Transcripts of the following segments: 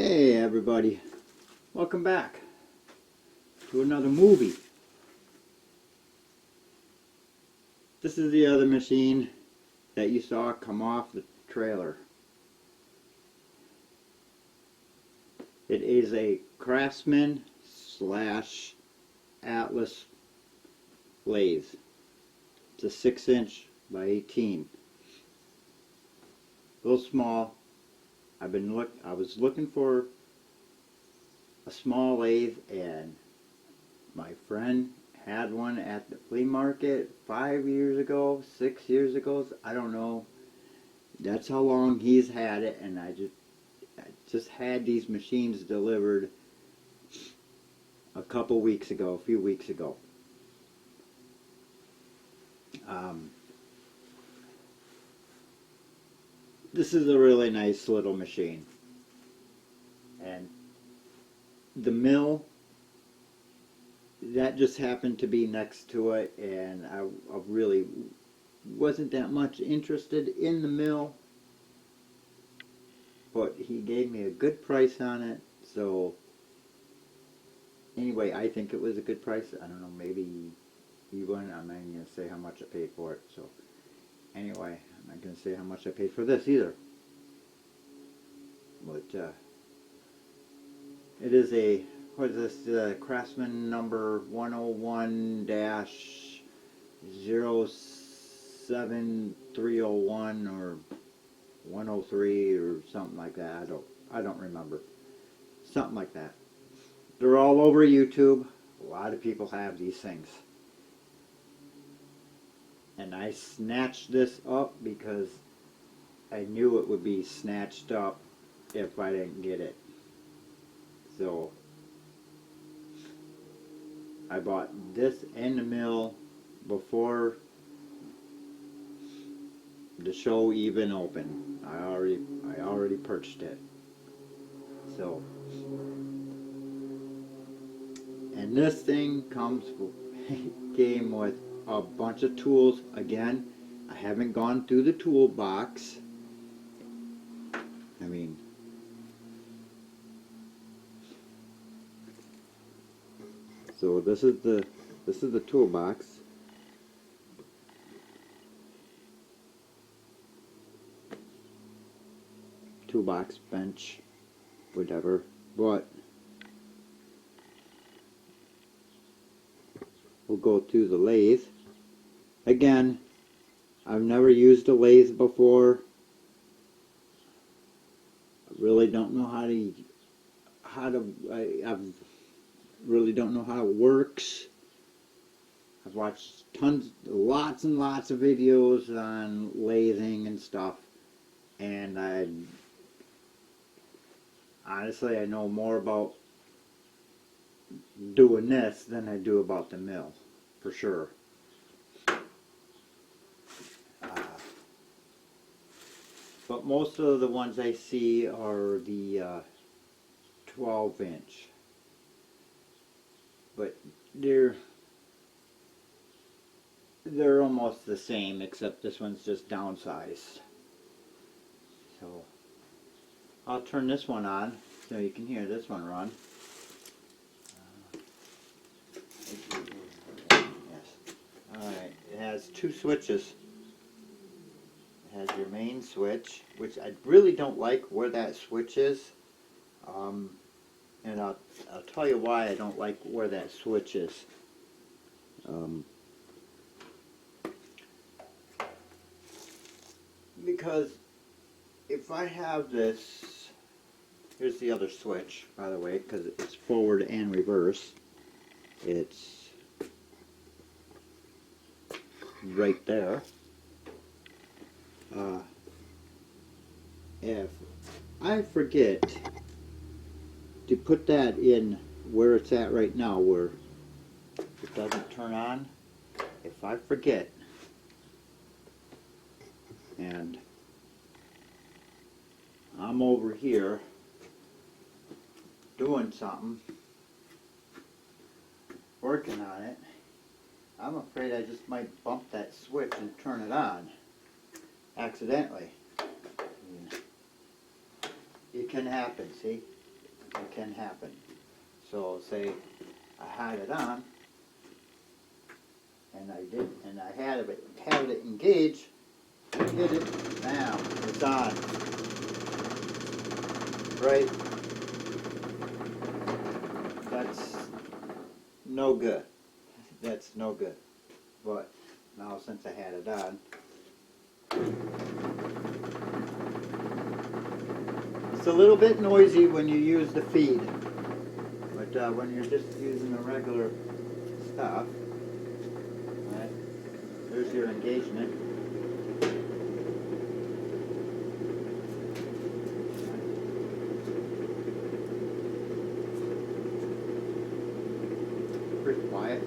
Hey everybody, welcome back to another movie. This is the other machine that you saw come off the trailer. It is a Craftsman slash Atlas lathe. It's a 6-inch by 18. A little small. I was looking for a small lathe, and my friend had one at the flea market 5 years ago, 6 years ago. I don't know. That's how long he's had it, and I just had these machines delivered a few weeks ago. This is a really nice little machine, and the mill that just happened to be next to it, and I really wasn't that much interested in the mill, but he gave me a good price on it. So anyway, I think it was a good price. I don't know, maybe he wouldn't. I'm not going to say how much I paid for it. So anyway, I'm not going to say how much I paid for this either. But it is a, what is this, Craftsman number 101-07301 or 103 or something like that. I don't remember. Something like that. They're all over YouTube. A lot of people have these things. And I snatched this up because I knew it would be snatched up if I didn't get it. So I bought this and the mill before the show even opened. I already purchased it. So, and this thing came with a bunch of tools. Again, I haven't gone through the toolbox. I mean, so this is the toolbox. Toolbox, bench, whatever. But we'll go to the lathe. Again, I've never used a lathe before. I really don't know I really don't know how it works. I've watched lots and lots of videos on lathing and stuff, and honestly, I know more about doing this than I do about the mill, for sure. But most of the ones I see are the 12-inch. But they're almost the same, except this one's just downsized. So I'll turn this one on so you can hear this one run. Yes. Alright, it has two switches. It has your main switch, which I really don't like where that switch is. And I'll tell you why I don't like where that switch is. Because if I have this, here's the other switch, by the way, because it's forward and reverse. It's right there. If I forget to put that in where it's at right now, where it doesn't turn on, if I forget and I'm over here doing something, working on it, I'm afraid I just might bump that switch and turn it on accidentally. It can happen, see? It can happen. So say I had it on, and I had it engaged. Hit it, bam, it's on. Right? That's no good. That's no good. But now since I had it on, it's a little bit noisy when you use the feed. But when you're just using the regular stuff, right, there's your engagement. Pretty quiet.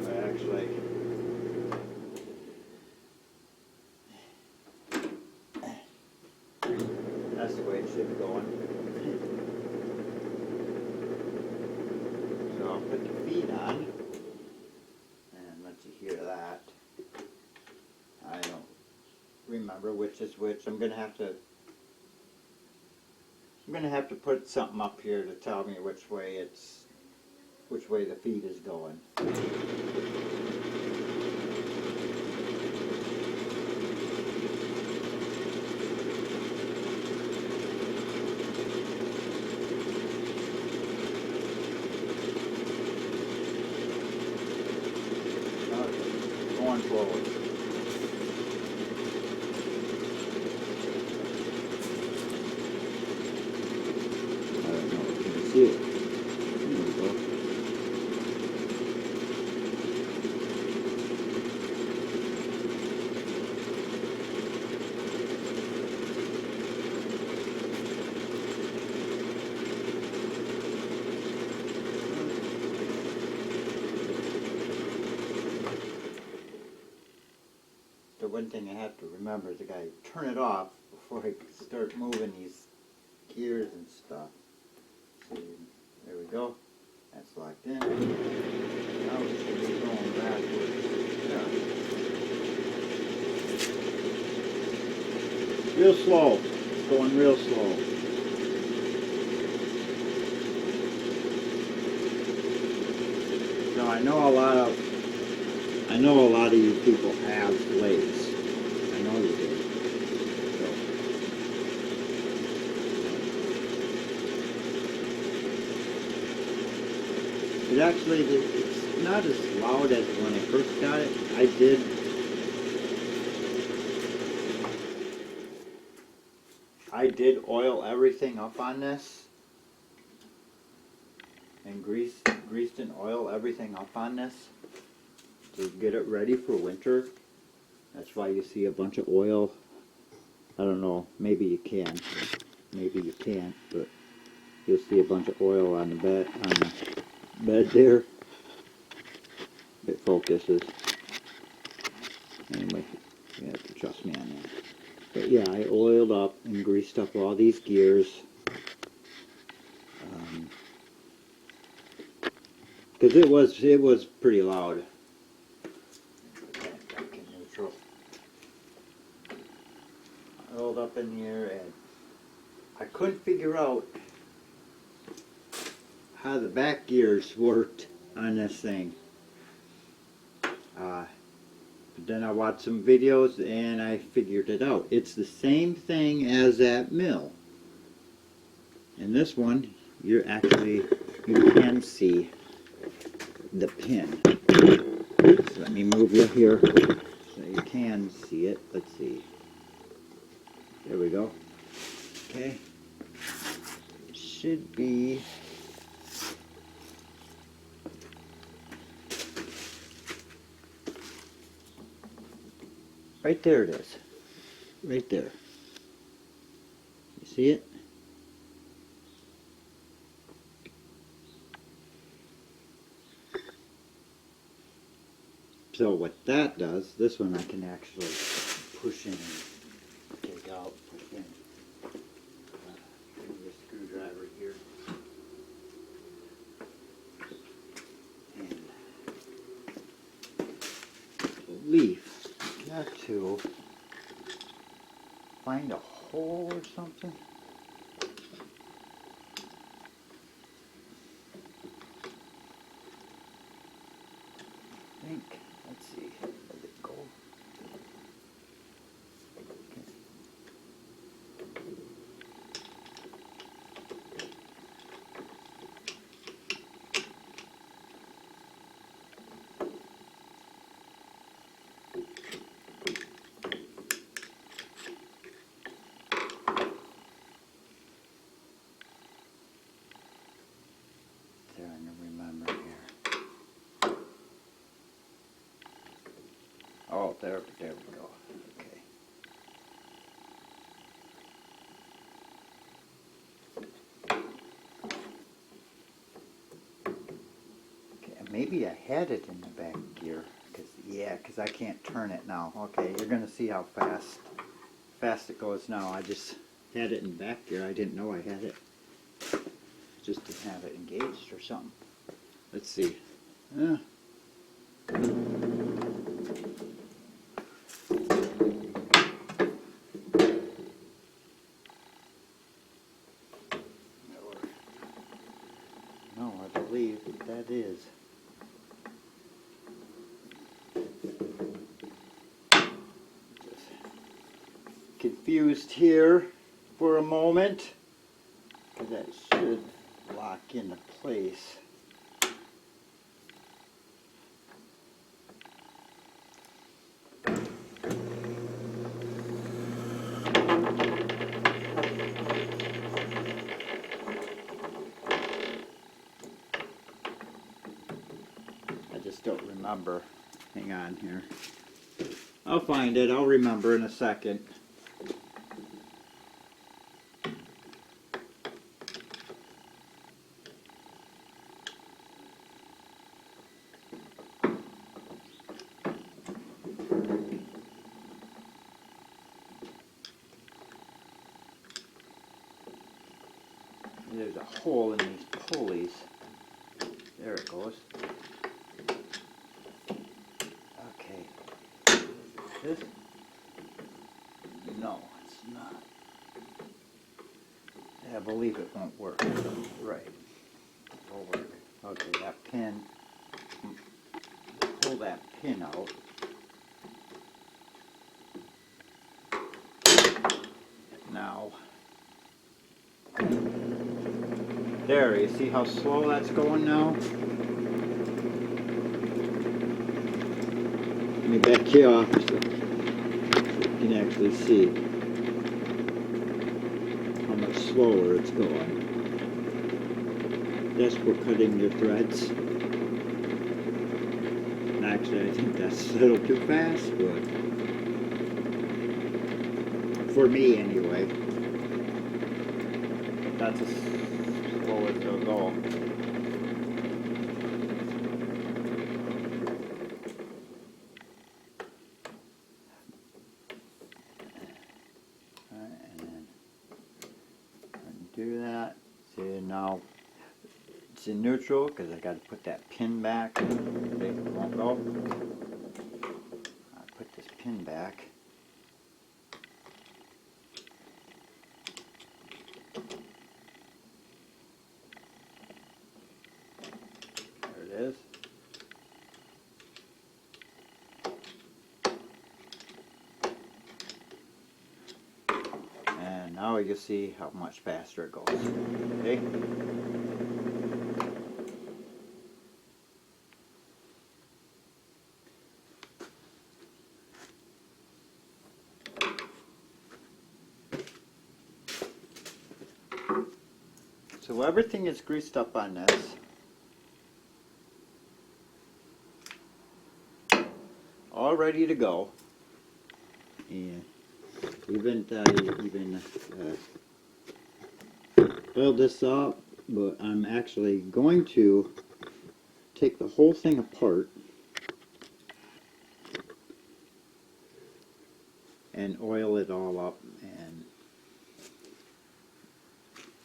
But actually, that's the way it should be going. So I'll put the feed on and let you hear that. I don't remember which is which. I'm gonna have to put something up here to tell me which way the feed is going. Going forward. I don't know if you can see it. There we go. The one thing I have to remember is I gotta turn it off before I start moving these gears and stuff. See, there we go. That's locked in. Now we should be going backwards. Yeah. Real slow. It's going real slow. Now I know a lot of you people have lathes. I know you do. So. It actually, it's not as loud as when I first got it. I did oil everything up on this. And greased and oil everything up on this to get it ready for winter. That's why you see a bunch of oil. I don't know, maybe you can, maybe you can't, but you'll see a bunch of oil on the bed there. It focuses. Anyway, you have to trust me on that. But yeah, I oiled up and greased up all these gears. Because it was pretty loud. Back in neutral. I rolled up in here and I couldn't figure out how the back gears worked on this thing. But then I watched some videos and I figured it out. It's the same thing as that mill. In this one, you can see the pin. So let me move you here so you can see it. Let's see. There we go. Okay. Should be right there. It is. Right there. You see it? So what that does, this one I can actually push in and take out, push in. Give me a screwdriver here. And leaf. Got to find a hole or something. see. Let it go. Trying to remember here. Oh, there we go. Okay. Okay, maybe I had it in the back gear. Because I can't turn it now. Okay, you're going to see how fast it goes now. I just had it in back gear. I didn't know I had it. Just didn't have it engaged or something. Let's see. No, I believe that is. Just confused here for a moment, because that should lock into place. I just don't remember. Hang on here. I'll find it. I'll remember in a second. There's a hole in these pulleys. There it goes. Okay. This? No, it's not. I believe it won't work. Right. It will work. Okay, that pin. Pull that pin out. Now. There, you see how slow that's going now? Let me back you off so you can actually see how much slower it's going. That's for cutting your threads. And actually, I think that's a little too fast, but for me anyway. That's as slow as it'll go. And then undo that. See, now it's in neutral because I got to put that pin back. Okay, it won't go. I put this pin back. There it is. And now you can see how much faster it goes. Okay. So everything is greased up on this. All ready to go. And even build this up, but I'm actually going to take the whole thing apart and oil it all up and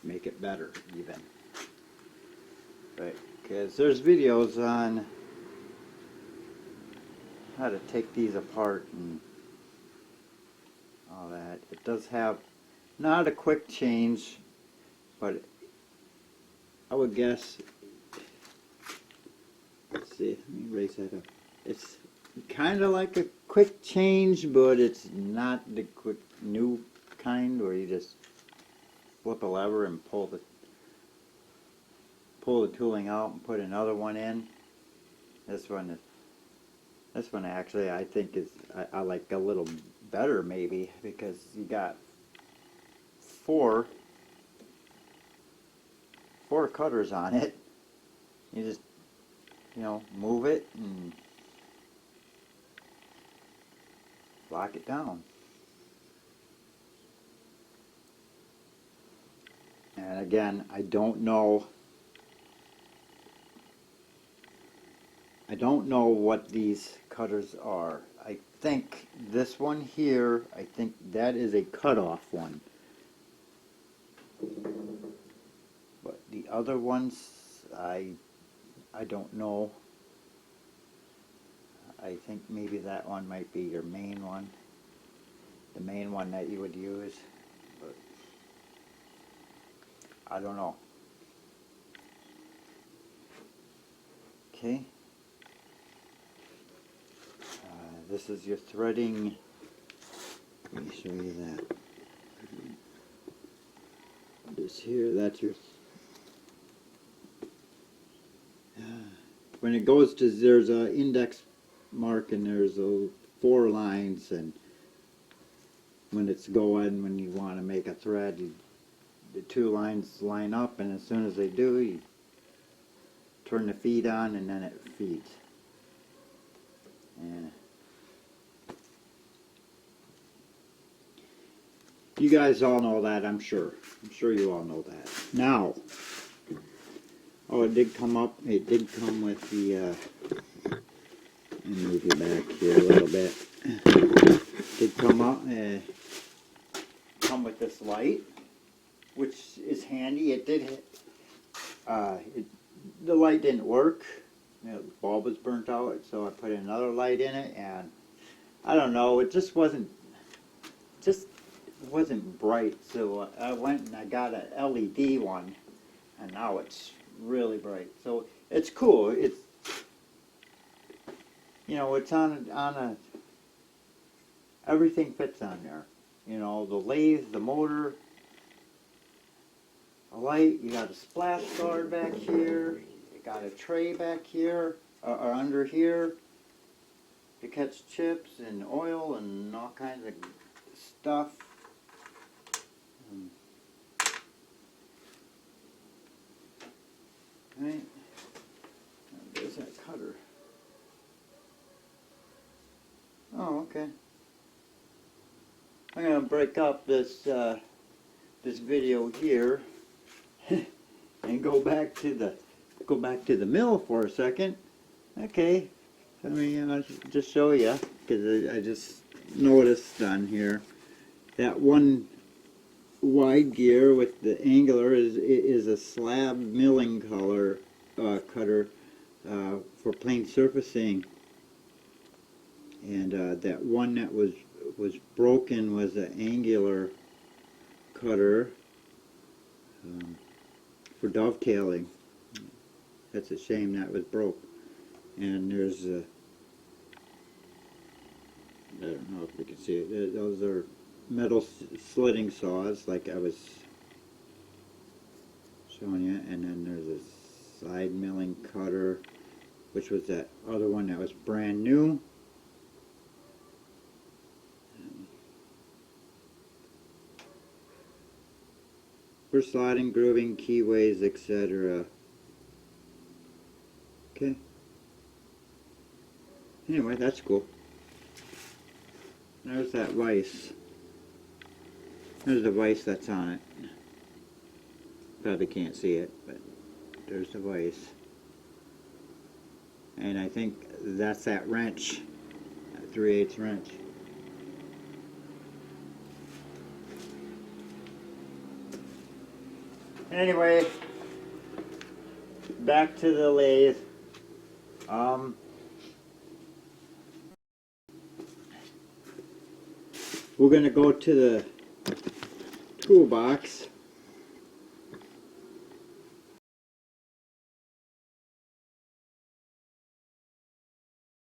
make it better even. Right, because there's videos on how to take these apart and all that. It does have not a quick change, but I would guess, let's see, let me raise that up. It's kind of like a quick change, but it's not the quick new kind where you just flip a lever and pull the tooling out and put another one in. This one actually I think is I like a little better maybe, because you got four cutters on it. You just, you know, move it and lock it down. And again, I don't know what these cutters are. I think this one here, I think that is a cutoff one. But the other ones, I don't know. I think maybe that one might be your main one. The main one that you would use. But I don't know. Okay. This is your threading. Let me show you that. This here, that's your. When it goes to, there's a index mark and there's 4 lines, and when it's going, when you want to make a thread, the 2 lines line up, and as soon as they do, you turn the feed on, and then it feeds. And you guys all know that, I'm sure. I'm sure you all know that. Now, oh, it did come up. It did come with the. Let me move you back here a little bit. It did come up. Come with this light, which is handy. It did. The light didn't work. You know, the bulb was burnt out, so I put another light in it, and I don't know. It just wasn't bright. So I went and I got an LED one, and now it's really bright. So it's cool. It's, you know, it's on a everything fits on there. You know, the lathe, the motor, a light. You got a splash guard back here. You got a tray back here or under here to catch chips and oil and all kinds of stuff. Right. There's that cutter. Oh, okay. I'm gonna break up this this video here and go back to the mill for a second. Okay. Let me just show you, because I just noticed on here that one wide gear with the angular is a slab milling cutter for plane surfacing, and that one that was broken was an angular cutter for dovetailing. That's a shame that was broke. And there's I don't know if you can see it. Those are metal slitting saws, like I was showing you, and then there's a side milling cutter, which was that other one that was brand new. For sliding, grooving, keyways, etc. Okay. Anyway, that's cool. There's that vise. There's the vise that's on it. Probably can't see it, but there's the vise. And I think that's that wrench, that 3/8 wrench. Anyway, back to the lathe. We're going to go to the toolbox.